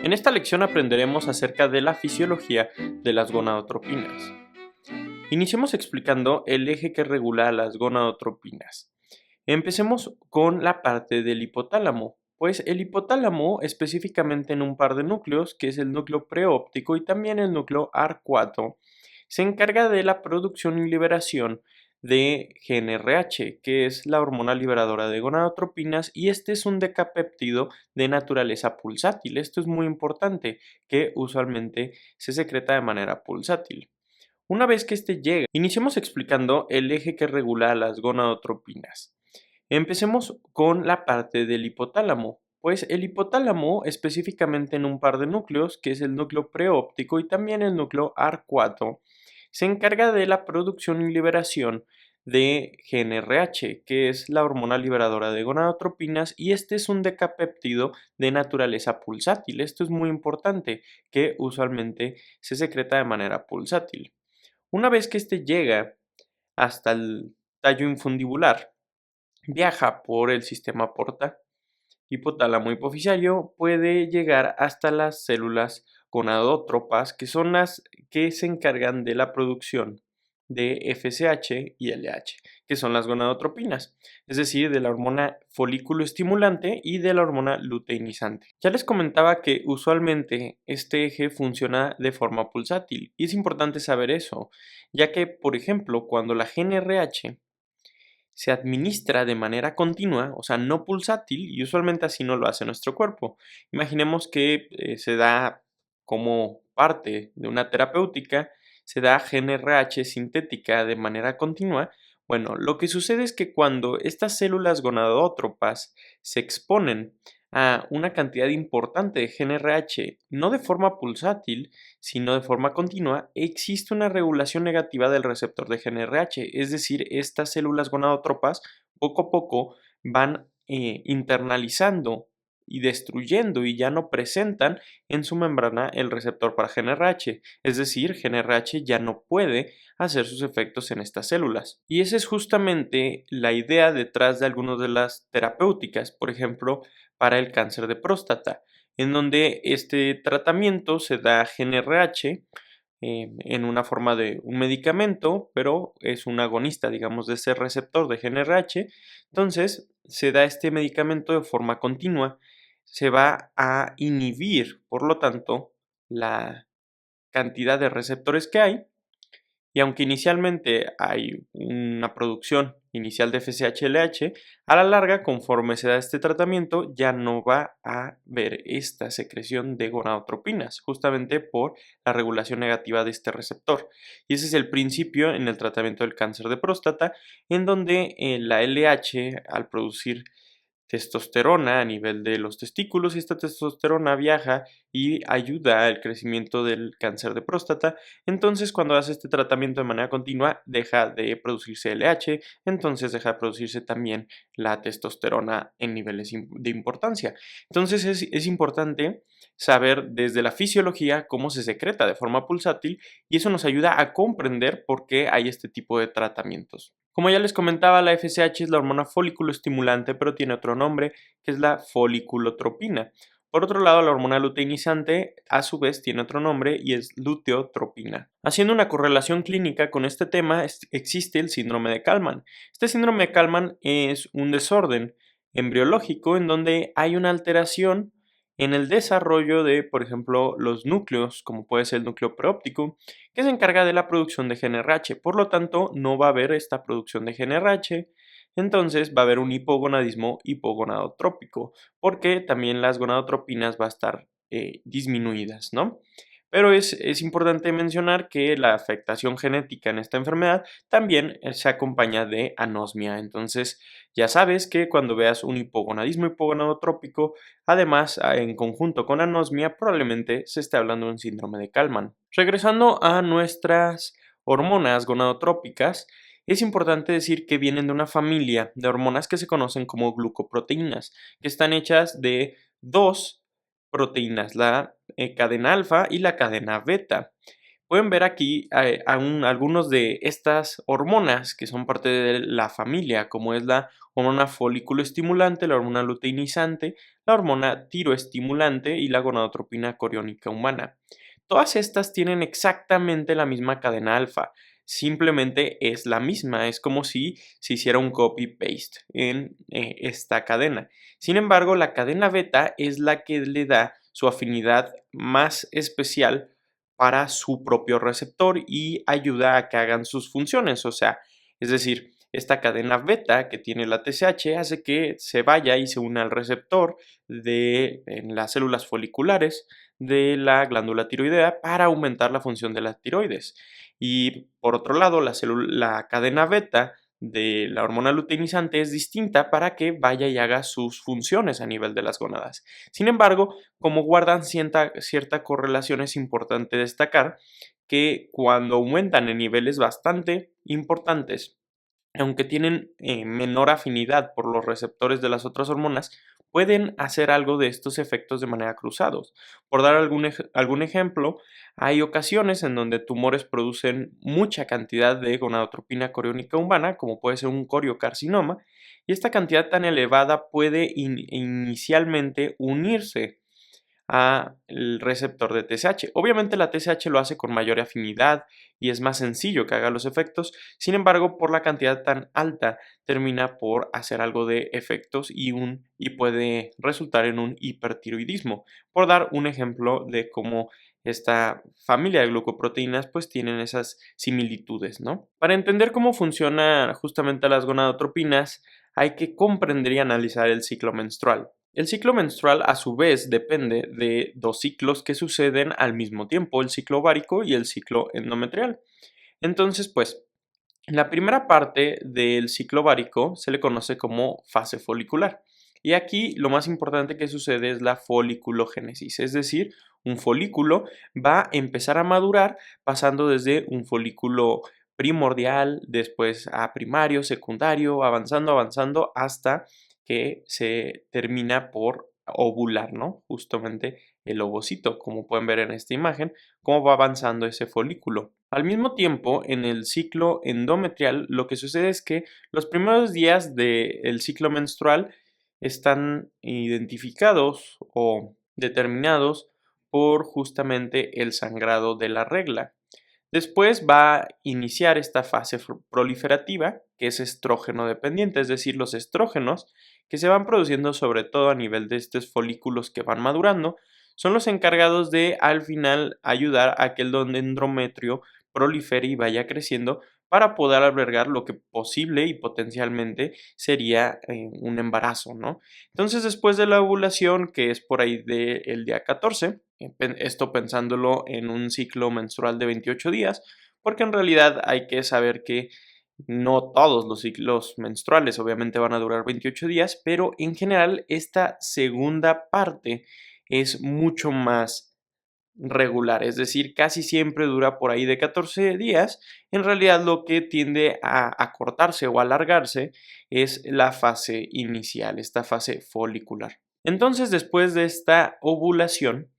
En esta lección aprenderemos acerca de la fisiología de las gonadotropinas. Iniciemos explicando el eje que regula a las gonadotropinas. Empecemos con la parte del hipotálamo, pues el hipotálamo, específicamente en un par de núcleos, que es el núcleo preóptico y también el núcleo arcuato, se encarga de la producción y liberación de GnRH, que es la hormona liberadora de gonadotropinas, y este es un decapéptido de naturaleza pulsátil. Esto es muy importante, que usualmente se secreta de manera pulsátil. Una vez que este llega, iniciemos explicando el eje que regula a las gonadotropinas. Empecemos con la parte del hipotálamo, pues el hipotálamo, específicamente en un par de núcleos, que es el núcleo preóptico y también el núcleo arcuato, se encarga de la producción y liberación de GnRH, que es la hormona liberadora de gonadotropinas, y este es un decapéptido de naturaleza pulsátil. Esto es muy importante, que usualmente se secreta de manera pulsátil. Una vez que este llega hasta el tallo infundibular, viaja por el sistema porta, hipotálamo hipoficiario, puede llegar hasta las células gonadótropas, que son las que se encargan de la producción de FSH y LH, que son las gonadotropinas, es decir, de la hormona folículo estimulante y de la hormona luteinizante. Ya les comentaba que usualmente este eje funciona de forma pulsátil y es importante saber eso, ya que, por ejemplo, cuando la GnRH se administra de manera continua, o sea, no pulsátil, y usualmente así no lo hace nuestro cuerpo. Imaginemos que se da como parte de una terapéutica, se da GnRH sintética de manera continua. Bueno, lo que sucede es que cuando estas células gonadótropas se exponen a una cantidad importante de GnRH, no de forma pulsátil, sino de forma continua, existe una regulación negativa del receptor de GnRH, es decir, estas células gonadótropas poco a poco van internalizando y destruyendo y ya no presentan en su membrana el receptor para GnRH, es decir, GnRH ya no puede hacer sus efectos en estas células. Y esa es justamente la idea detrás de algunas de las terapéuticas, por ejemplo, para el cáncer de próstata, en donde este tratamiento se da GnRH en una forma de un medicamento, pero es un agonista, digamos, de ese receptor de GnRH. Entonces, se da este medicamento de forma continua, se va a inhibir, por lo tanto, la cantidad de receptores que hay, y aunque inicialmente hay una producción inicial de FSH-LH, a la larga, conforme se da este tratamiento, ya no va a haber esta secreción de gonadotropinas, justamente por la regulación negativa de este receptor. Y ese es el principio en el tratamiento del cáncer de próstata, en donde la LH, al producir testosterona a nivel de los testículos, y esta testosterona viaja y ayuda al crecimiento del cáncer de próstata. Entonces, cuando hace este tratamiento de manera continua, deja de producirse LH, entonces deja de producirse también la testosterona en niveles de importancia. Entonces es importante saber desde la fisiología cómo se secreta de forma pulsátil, y eso nos ayuda a comprender por qué hay este tipo de tratamientos. Como ya les comentaba, la FSH es la hormona folículo estimulante, pero tiene otro nombre, que es la foliculotropina. Por otro lado, la hormona luteinizante a su vez tiene otro nombre y es luteotropina. Haciendo una correlación clínica con este tema, existe el síndrome de Kallmann. Este síndrome de Kallmann es un desorden embriológico en donde hay una alteración en el desarrollo de, por ejemplo, los núcleos, como puede ser el núcleo preóptico, que se encarga de la producción de GnRH. Por lo tanto, no va a haber esta producción de GnRH, entonces va a haber un hipogonadismo hipogonadotrópico, porque también las gonadotropinas va a estar disminuidas, ¿no? Pero es importante mencionar que la afectación genética en esta enfermedad también se acompaña de anosmia. Entonces, ya sabes que cuando veas un hipogonadismo hipogonadotrópico, además en conjunto con anosmia, probablemente se esté hablando de un síndrome de Kallmann. Regresando a nuestras hormonas gonadotrópicas, es importante decir que vienen de una familia de hormonas que se conocen como glucoproteínas, que están hechas de dos proteínas, la cadena alfa y la cadena beta. Pueden ver aquí algunos de estas hormonas que son parte de la familia, como es la hormona folículo estimulante, la hormona luteinizante, la hormona tiroestimulante y la gonadotropina coriónica humana. Todas estas tienen exactamente la misma cadena alfa, simplemente es la misma, es como si se hiciera un copy-paste en esta cadena. Sin embargo, la cadena beta es la que le da su afinidad más especial para su propio receptor y ayuda a que hagan sus funciones, o sea, es decir, esta cadena beta que tiene la TSH hace que se vaya y se una al receptor en las células foliculares de la glándula tiroidea para aumentar la función de las tiroides. Y por otro lado, la cadena beta de la hormona luteinizante es distinta para que vaya y haga sus funciones a nivel de las gónadas. Sin embargo, como guardan cierta correlación, es importante destacar que cuando aumentan en niveles bastante importantes, aunque tienen menor afinidad por los receptores de las otras hormonas, pueden hacer algo de estos efectos de manera cruzados. Por dar algún ejemplo, hay ocasiones en donde tumores producen mucha cantidad de gonadotropina coriónica humana, como puede ser un coriocarcinoma, y esta cantidad tan elevada puede inicialmente unirse al receptor de TSH. Obviamente la TSH lo hace con mayor afinidad y es más sencillo que haga los efectos, sin embargo por la cantidad tan alta termina por hacer algo de efectos y puede resultar en un hipertiroidismo. Por dar un ejemplo de cómo esta familia de glucoproteínas pues tienen esas similitudes, ¿no? Para entender cómo funcionan justamente las gonadotropinas hay que comprender y analizar el ciclo menstrual. El ciclo menstrual a su vez depende de dos ciclos que suceden al mismo tiempo, el ciclo ovárico y el ciclo endometrial. Entonces, pues, la primera parte del ciclo ovárico se le conoce como fase folicular. Y aquí lo más importante que sucede es la foliculogénesis, es decir, un folículo va a empezar a madurar pasando desde un folículo primordial, después a primario, secundario, avanzando hasta que se termina por ovular, ¿no? Justamente el ovocito, como pueden ver en esta imagen, cómo va avanzando ese folículo. Al mismo tiempo, en el ciclo endometrial, lo que sucede es que los primeros días del ciclo menstrual están identificados o determinados por justamente el sangrado de la regla. Después va a iniciar esta fase proliferativa, que es estrógeno dependiente, es decir, los estrógenos que se van produciendo sobre todo a nivel de estos folículos que van madurando, son los encargados de al final ayudar a que el endometrio prolifere y vaya creciendo para poder albergar lo que posible y potencialmente sería un embarazo, ¿no? Entonces, después de la ovulación, que es por ahí del día 14, esto pensándolo en un ciclo menstrual de 28 días, porque en realidad hay que saber que no todos los ciclos menstruales obviamente van a durar 28 días, pero en general esta segunda parte es mucho más regular, es decir, casi siempre dura por ahí de 14 días. En realidad lo que tiende a acortarse o alargarse es la fase inicial, esta fase folicular. Entonces, después de esta ovulación,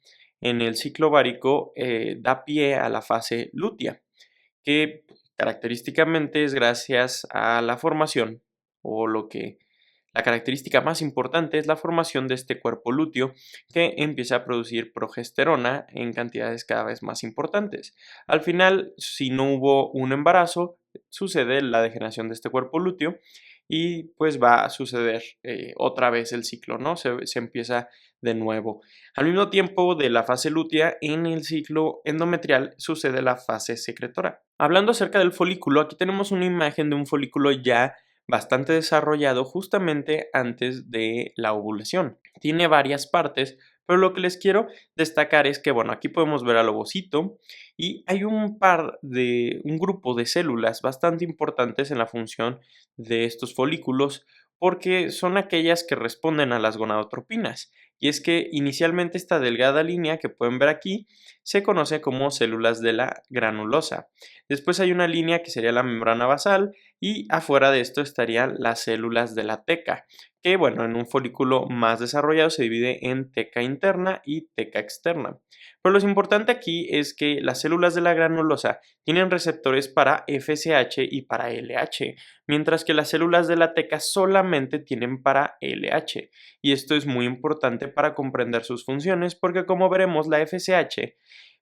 en el ciclo ovárico da pie a la fase lútea, que característicamente es gracias a la formación o la característica más importante es la formación de este cuerpo lúteo que empieza a producir progesterona en cantidades cada vez más importantes. Al final, si no hubo un embarazo, sucede la degeneración de este cuerpo lúteo y pues va a suceder otra vez el ciclo, ¿no? Se empieza de nuevo. Al mismo tiempo de la fase lútea, en el ciclo endometrial sucede la fase secretora. Hablando acerca del folículo, aquí tenemos una imagen de un folículo ya bastante desarrollado justamente antes de la ovulación. Tiene varias partes, pero lo que les quiero destacar es que, bueno, aquí podemos ver al ovocito y hay un grupo de células bastante importantes en la función de estos folículos porque son aquellas que responden a las gonadotropinas. Y es que inicialmente esta delgada línea que pueden ver aquí se conoce como células de la granulosa. Después hay una línea que sería la membrana basal, y afuera de esto estarían las células de la teca, que bueno, en un folículo más desarrollado se divide en teca interna y teca externa. Pero lo importante aquí es que las células de la granulosa tienen receptores para FSH y para LH, mientras que las células de la teca solamente tienen para LH. Y esto es muy importante para comprender sus funciones porque, como veremos, la FSH,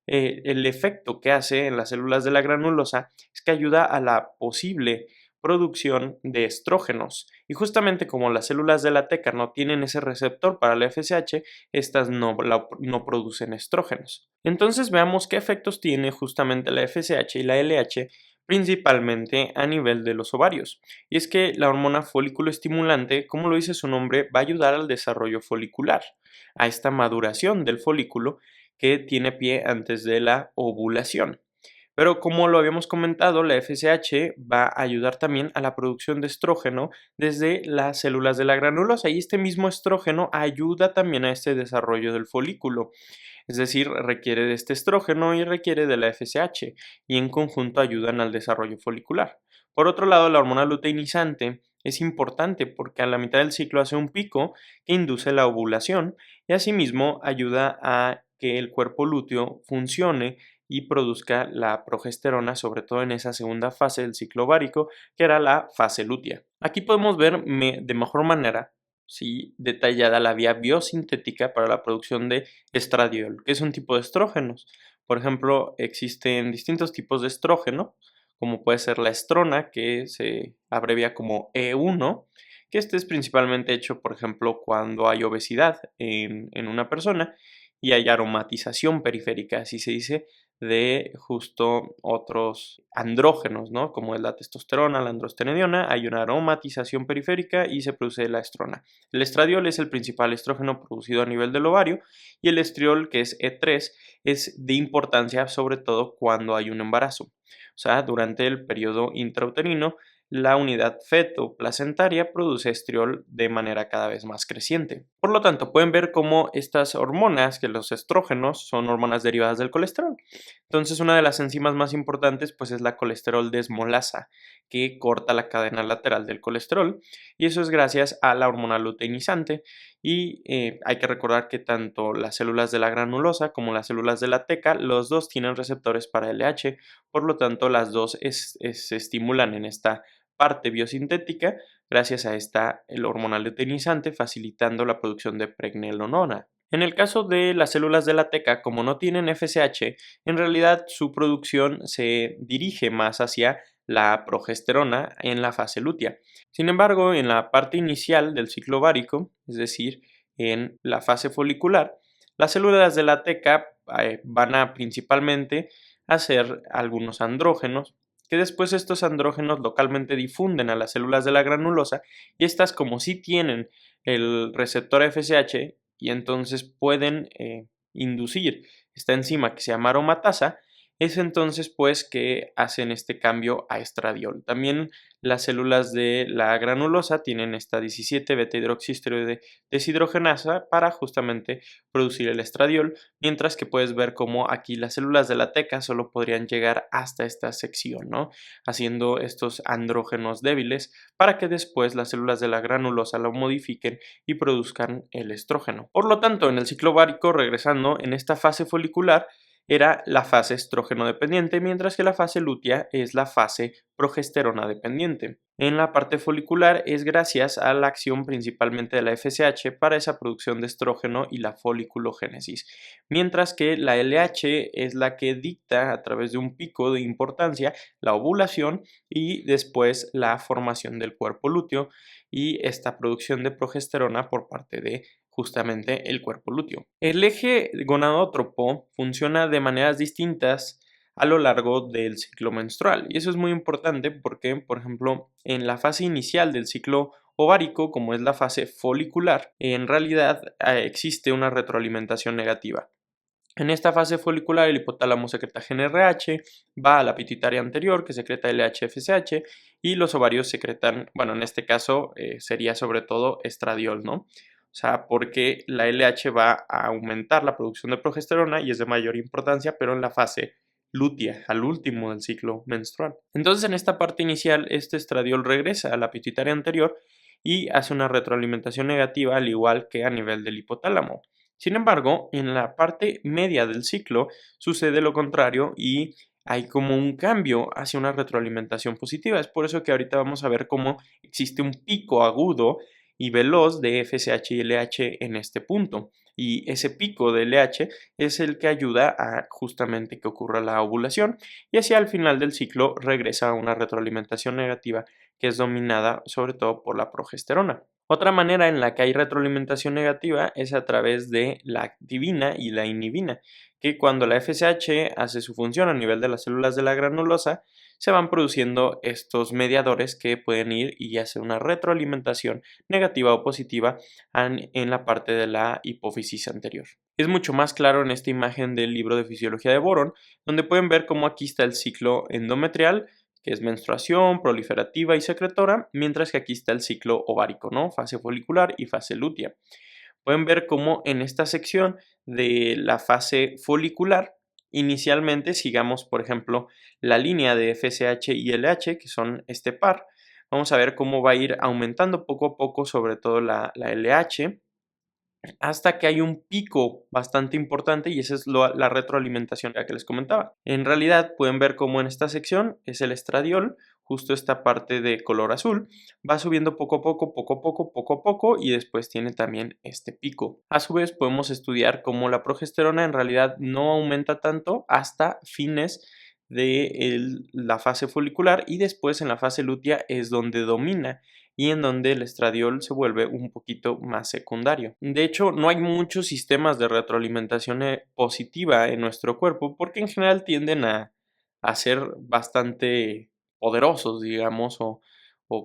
el efecto que hace en las células de la granulosa es que ayuda a la posible producción de estrógenos. Y justamente como las células de la teca no tienen ese receptor para la FSH, estas no producen estrógenos. Entonces veamos qué efectos tiene justamente la FSH y la LH, principalmente a nivel de los ovarios. Y es que la hormona folículo estimulante, como lo dice su nombre, va a ayudar al desarrollo folicular, a esta maduración del folículo que tiene pie antes de la ovulación. Pero como lo habíamos comentado, la FSH va a ayudar también a la producción de estrógeno desde las células de la granulosa y este mismo estrógeno ayuda también a este desarrollo del folículo. Es decir, requiere de este estrógeno y requiere de la FSH y en conjunto ayudan al desarrollo folicular. Por otro lado, la hormona luteinizante es importante porque a la mitad del ciclo hace un pico que induce la ovulación y asimismo ayuda a que el cuerpo lúteo funcione y produzca la progesterona, sobre todo en esa segunda fase del ciclo ovárico, que era la fase lútea. Aquí podemos ver de mejor manera, sí, detallada la vía biosintética para la producción de estradiol, que es un tipo de estrógenos. Por ejemplo, existen distintos tipos de estrógeno, como puede ser la estrona, que se abrevia como E1, que este es principalmente hecho, por ejemplo, cuando hay obesidad en una persona y hay aromatización periférica, así se dice, de justo otros andrógenos, ¿no? Como es la testosterona, la androstenediona, hay una aromatización periférica y se produce la estrona. El estradiol es el principal estrógeno producido a nivel del ovario y el estriol, que es E3, es de importancia sobre todo cuando hay un embarazo. O sea, durante el periodo intrauterino, la unidad feto-placentaria produce estriol de manera cada vez más creciente. Por lo tanto, pueden ver cómo estas hormonas, que los estrógenos, son hormonas derivadas del colesterol. Entonces, una de las enzimas más importantes pues es la colesterol desmolasa, que corta la cadena lateral del colesterol, y eso es gracias a la hormona luteinizante. Y hay que recordar que tanto las células de la granulosa como las células de la teca, los dos tienen receptores para LH, por lo tanto las dos se estimulan en esta parte biosintética gracias a esta el hormona luteinizante facilitando la producción de pregnenolona. En el caso de las células de la teca, como no tienen FSH, en realidad su producción se dirige más hacia la progesterona en la fase lútea. Sin embargo, en la parte inicial del ciclo ovárico, es decir, en la fase folicular, las células de la teca van a principalmente hacer algunos andrógenos, que después estos andrógenos localmente difunden a las células de la granulosa y estas, como sí tienen el receptor FSH y entonces pueden inducir esta enzima que se llama aromatasa, es entonces pues que hacen este cambio a estradiol. También las células de la granulosa tienen esta 17 beta hidroxiesteroide deshidrogenasa para justamente producir el estradiol, mientras que puedes ver cómo aquí las células de la teca solo podrían llegar hasta esta sección, ¿no? Haciendo estos andrógenos débiles para que después las células de la granulosa lo modifiquen y produzcan el estrógeno. Por lo tanto, en el ciclo ovárico, regresando en esta fase folicular, era la fase estrógeno dependiente, mientras que la fase lútea es la fase progesterona dependiente. En la parte folicular es gracias a la acción principalmente de la FSH para esa producción de estrógeno y la foliculogénesis, mientras que la LH es la que dicta a través de un pico de importancia la ovulación y después la formación del cuerpo lúteo y esta producción de progesterona por parte de justamente el cuerpo lúteo. El eje gonadótropo funciona de maneras distintas a lo largo del ciclo menstrual y eso es muy importante porque, por ejemplo, en la fase inicial del ciclo ovárico, como es la fase folicular, en realidad existe una retroalimentación negativa. En esta fase folicular, el hipotálamo secreta GnRH, va a la pituitaria anterior que secreta LH-FSH y los ovarios secretan, bueno, en este caso sería sobre todo estradiol, ¿no? O sea, porque la LH va a aumentar la producción de progesterona y es de mayor importancia, pero en la fase lútea, al último del ciclo menstrual. Entonces, en esta parte inicial, este estradiol regresa a la pituitaria anterior y hace una retroalimentación negativa, al igual que a nivel del hipotálamo. Sin embargo, en la parte media del ciclo sucede lo contrario y hay como un cambio hacia una retroalimentación positiva. Es por eso que ahorita vamos a ver cómo existe un pico agudo y veloz de FSH y LH en este punto. Y ese pico de LH es el que ayuda a justamente que ocurra la ovulación y hacia el final del ciclo regresa a una retroalimentación negativa que es dominada sobre todo por la progesterona. Otra manera en la que hay retroalimentación negativa es a través de la activina y la inhibina, que cuando la FSH hace su función a nivel de las células de la granulosa, se van produciendo estos mediadores que pueden ir y hacer una retroalimentación negativa o positiva en la parte de la hipófisis anterior. Es mucho más claro en esta imagen del libro de fisiología de Boron, donde pueden ver cómo aquí está el ciclo endometrial, que es menstruación, proliferativa y secretora, mientras que aquí está el ciclo ovárico, ¿no? Fase folicular y fase lútea. Pueden ver cómo en esta sección de la fase folicular, inicialmente sigamos, por ejemplo, la línea de FSH y LH, que son este par. Vamos a ver cómo va a ir aumentando poco a poco, sobre todo la LH, hasta que hay un pico bastante importante y esa es la retroalimentación que les comentaba. En realidad pueden ver cómo en esta sección es el estradiol, justo esta parte de color azul, va subiendo poco a poco, poco a poco, poco a poco y después tiene también este pico. A su vez podemos estudiar cómo la progesterona en realidad no aumenta tanto hasta fines de la fase folicular y después en la fase lútea es donde domina y en donde el estradiol se vuelve un poquito más secundario. De hecho, no hay muchos sistemas de retroalimentación positiva en nuestro cuerpo porque en general tienden a ser bastante poderosos, digamos, o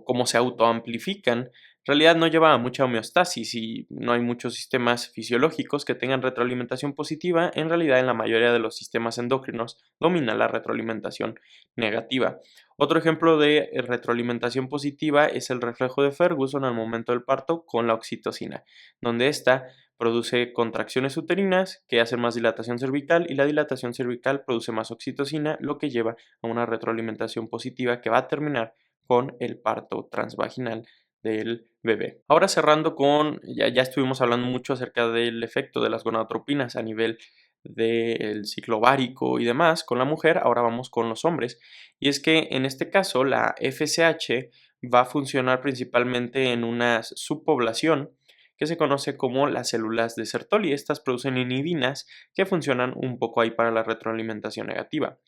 como se autoamplifican. En realidad no lleva a mucha homeostasis y no hay muchos sistemas fisiológicos que tengan retroalimentación positiva. En realidad, en la mayoría de los sistemas endocrinos domina la retroalimentación negativa. Otro ejemplo de retroalimentación positiva es el reflejo de Ferguson al momento del parto con la oxitocina, donde ésta produce contracciones uterinas que hacen más dilatación cervical y la dilatación cervical produce más oxitocina, lo que lleva a una retroalimentación positiva que va a terminar con el parto transvaginal del bebé. Ahora cerrando con, ya estuvimos hablando mucho acerca del efecto de las gonadotropinas a nivel del ciclo ovárico y demás con la mujer, ahora vamos con los hombres. Y es que en este caso la FSH va a funcionar principalmente en una subpoblación que se conoce como las células de Sertoli. Estas producen inhibinas que funcionan un poco ahí para la retroalimentación negativa.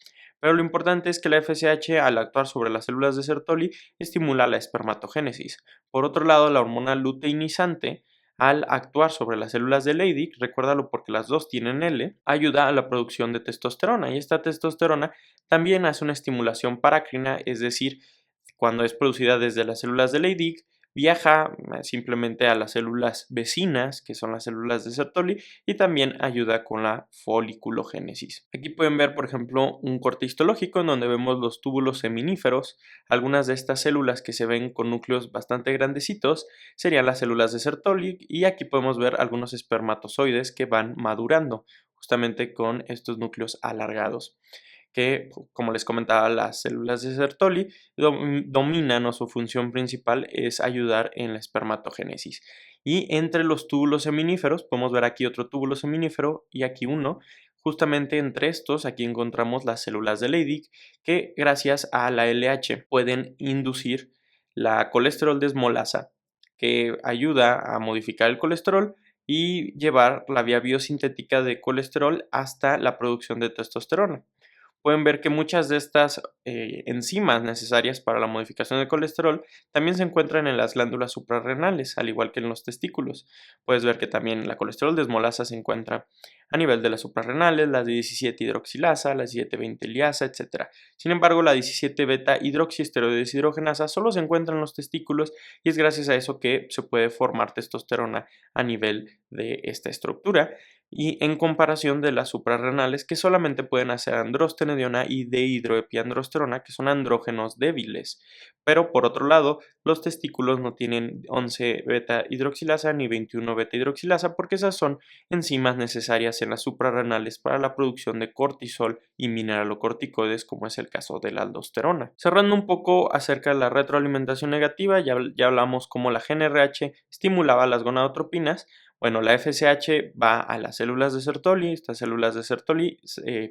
Pero lo importante es que la FSH, al actuar sobre las células de Sertoli, estimula la espermatogénesis. Por otro lado, la hormona luteinizante, al actuar sobre las células de Leydig, recuérdalo porque las dos tienen L, ayuda a la producción de testosterona y esta testosterona también hace una estimulación parácrina, es decir, cuando es producida desde las células de Leydig, viaja simplemente a las células vecinas, que son las células de Sertoli, y también ayuda con la foliculogénesis. Aquí pueden ver, por ejemplo, un corte histológico en donde vemos los túbulos seminíferos. Algunas de estas células que se ven con núcleos bastante grandecitos serían las células de Sertoli, y aquí podemos ver algunos espermatozoides que van madurando, justamente con estos núcleos alargados que, como les comentaba, las células de Sertoli dominan o su función principal es ayudar en la espermatogénesis. Y entre los túbulos seminíferos, podemos ver aquí otro túbulo seminífero y aquí uno. Justamente entre estos, aquí encontramos las células de Leydig que gracias a la LH pueden inducir la colesterol desmolasa que ayuda a modificar el colesterol y llevar la vía biosintética de colesterol hasta la producción de testosterona. Pueden ver que muchas de estas enzimas necesarias para la modificación del colesterol también se encuentran en las glándulas suprarrenales, al igual que en los testículos. Puedes ver que también la colesterol desmolasa se encuentra a nivel de las suprarrenales, la 17 hidroxilasa, la 17-20 liasa, etc. Sin embargo, la 17 beta hidroxiesteroide deshidrogenasa solo se encuentra en los testículos y es gracias a eso que se puede formar testosterona a nivel de esta estructura. y en comparación de las suprarrenales que solamente pueden hacer androstenediona y dehidroepiandrosterona, que son andrógenos débiles. Pero por otro lado, los testículos no tienen 11 beta hidroxilasa ni 21 beta hidroxilasa porque esas son enzimas necesarias en las suprarrenales para la producción de cortisol y mineralocorticoides, como es el caso de la aldosterona. Cerrando un poco acerca de la retroalimentación negativa, ya hablamos cómo la GnRH estimulaba las gonadotropinas. Bueno, la FSH va a las células de Sertoli, estas células de Sertoli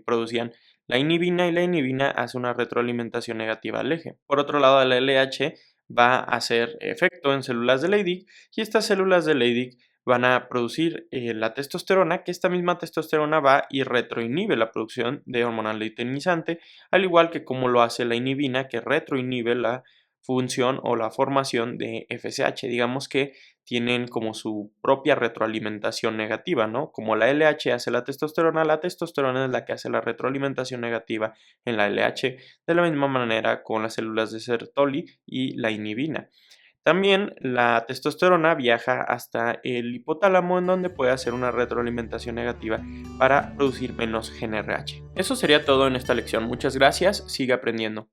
producían la inhibina y la inhibina hace una retroalimentación negativa al eje. Por otro lado, la LH va a hacer efecto en células de Leydig y estas células de Leydig van a producir la testosterona, que esta misma testosterona va y retroinhibe la producción de hormona luteinizante, al igual que como lo hace la inhibina, que retroinhibe la función o la formación de FSH. Digamos que tienen como su propia retroalimentación negativa, ¿no? Como la LH hace la testosterona es la que hace la retroalimentación negativa en la LH, de la misma manera con las células de Sertoli y la inhibina. También la testosterona viaja hasta el hipotálamo en donde puede hacer una retroalimentación negativa para producir menos GnRH. Eso sería todo en esta lección. Muchas gracias, sigue aprendiendo.